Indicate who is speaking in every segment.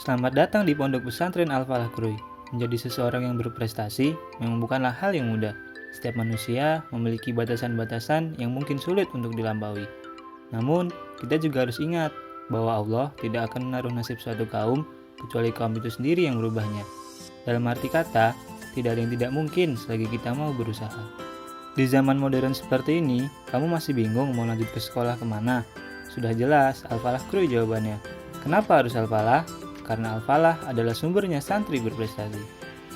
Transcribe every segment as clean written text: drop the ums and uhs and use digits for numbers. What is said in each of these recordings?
Speaker 1: Selamat datang di Pondok Pesantren Al-Falah Krui. Menjadi seseorang yang berprestasi memang bukanlah hal yang mudah. Setiap manusia memiliki batasan-batasan yang mungkin sulit untuk dilampaui. Namun, kita juga harus ingat bahwa Allah tidak akan menaruh nasib suatu kaum kecuali kaum itu sendiri yang merubahnya. Dalam arti kata, tidak ada yang tidak mungkin selagi kita mau berusaha. Di zaman modern seperti ini, kamu masih bingung mau lanjut ke sekolah kemana? Sudah jelas, Al-Falah Krui jawabannya. Kenapa harus Al-Falah? Karena Al-Falah adalah sumbernya santri berprestasi.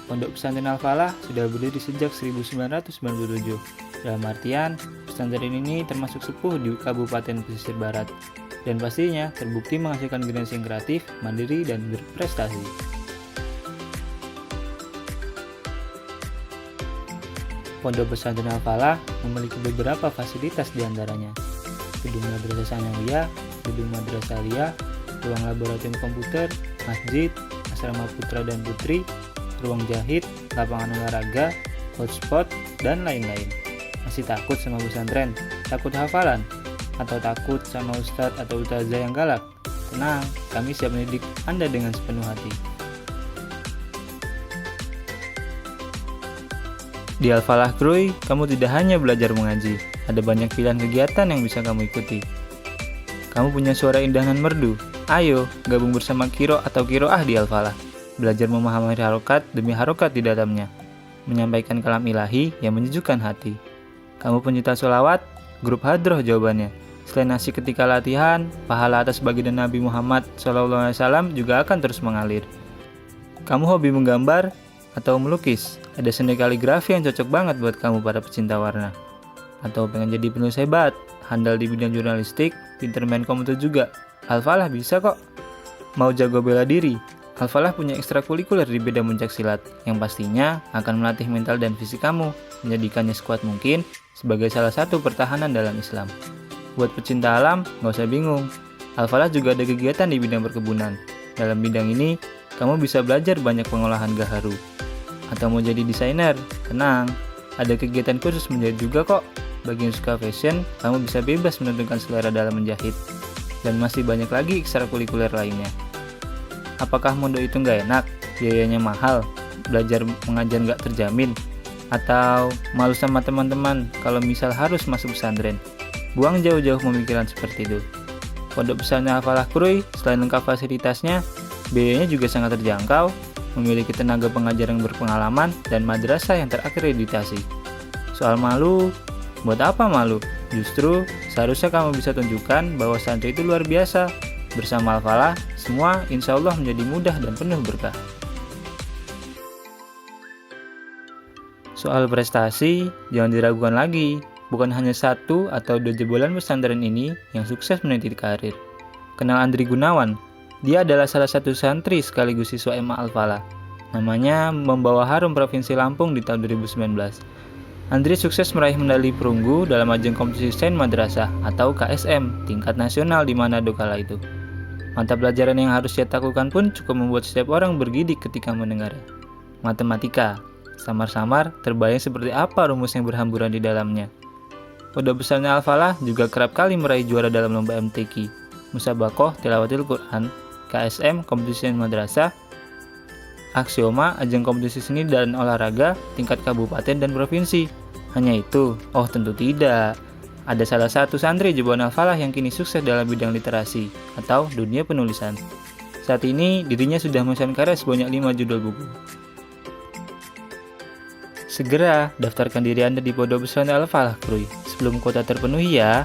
Speaker 1: Pondok Pesantren Al-Falah sudah berdiri sejak 1997. Dalam artian, pesantren ini termasuk sepuh di Kabupaten Pesisir Barat. Dan pastinya terbukti menghasilkan generasi yang kreatif, mandiri, dan berprestasi. Pondok Pesantren Al-Falah memiliki beberapa fasilitas diantaranya. Gedung Madrasah Sanawiyah, gedung Madrasah Aliyah, ruang laboratorium komputer, masjid, asrama putra dan putri, ruang jahit, lapangan olahraga, hotspot, dan lain-lain. Masih takut sama pesantren? Takut hafalan? Atau takut sama ustadz atau ustazah yang galak? Tenang, kami siap mendidik Anda dengan sepenuh hati. Di Al-Falah Krui, kamu tidak hanya belajar mengaji, ada banyak pilihan kegiatan yang bisa kamu ikuti. Kamu punya suara indah dan merdu. Ayo, gabung bersama Kiro atau Kiroah di Al-Falah. Belajar memahami harokat demi harokat di dalamnya. Menyampaikan kalam ilahi yang menyejukkan hati. Kamu pencinta sholawat? Grup Hadroh jawabannya. Selain asik ketika latihan, pahala atas baginda Nabi Muhammad SAW juga akan terus mengalir. Kamu hobi menggambar atau melukis? Ada seni kaligrafi yang cocok banget buat kamu para pecinta warna. Atau pengen jadi penulis hebat, handal di bidang jurnalistik, pinter main komputer juga. Al-Falah bisa kok. Mau jago bela diri? Al-Falah punya ekstrakurikuler di bidang pencaksilat yang pastinya akan melatih mental dan fisik kamu, menjadikannya sekuat mungkin sebagai salah satu pertahanan dalam Islam. Buat pecinta alam, nggak usah bingung. Al-Falah juga ada kegiatan di bidang perkebunan. Dalam bidang ini, kamu bisa belajar banyak pengolahan gaharu. Atau mau jadi desainer? Tenang, ada kegiatan khusus menjahit juga kok. Bagi yang suka fashion, kamu bisa bebas menentukan selera dalam menjahit. Dan masih banyak lagi ekstrakurikuler lainnya. Apakah mondok itu nggak enak? Biayanya mahal? Belajar mengajar nggak terjamin? Atau malu sama teman-teman kalau misal harus masuk pesantren? Buang jauh-jauh pemikiran seperti itu. Pondok Pesantren Al-Falah Krui, selain lengkap fasilitasnya, biayanya juga sangat terjangkau, memiliki tenaga pengajar yang berpengalaman, dan madrasah yang terakreditasi. Soal malu, buat apa malu? Justru, seharusnya kamu bisa tunjukkan bahwa santri itu luar biasa. Bersama Al-Falah, semua insya Allah menjadi mudah dan penuh berkah. Soal prestasi, jangan diragukan lagi. Bukan hanya satu atau dua jebolan pesantren ini yang sukses meniti karir. Kenal Andri Gunawan? Dia adalah salah satu santri sekaligus siswa MA Al-Falah. Namanya membawa harum Provinsi Lampung di tahun 2019. Andri sukses meraih medali perunggu dalam ajang kompetisi Sains Madrasah atau KSM tingkat nasional di Manado kala itu. Mata pelajaran yang harus dia taklukan pun cukup membuat setiap orang bergidik ketika mendengarnya. Matematika, samar-samar terbayang seperti apa rumus yang berhamburan di dalamnya. Pondok Pesantren Al-Falah juga kerap kali meraih juara dalam lomba MTQ, Musabaqah Tilawatil Quran, KSM kompetisi Sains Madrasah, Aksioma, ajang kompetisi seni dan olahraga tingkat kabupaten dan provinsi. Hanya itu? Oh tentu tidak. Ada salah satu santri jebolan Al-Falah yang kini sukses dalam bidang literasi atau dunia penulisan. Saat ini dirinya sudah menuliskan karya sebanyak 5 judul buku. Segera daftarkan diri Anda di Pondok Pesantren Al-Falah Krui sebelum kuota terpenuhi ya.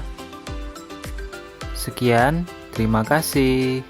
Speaker 1: Sekian, terima kasih.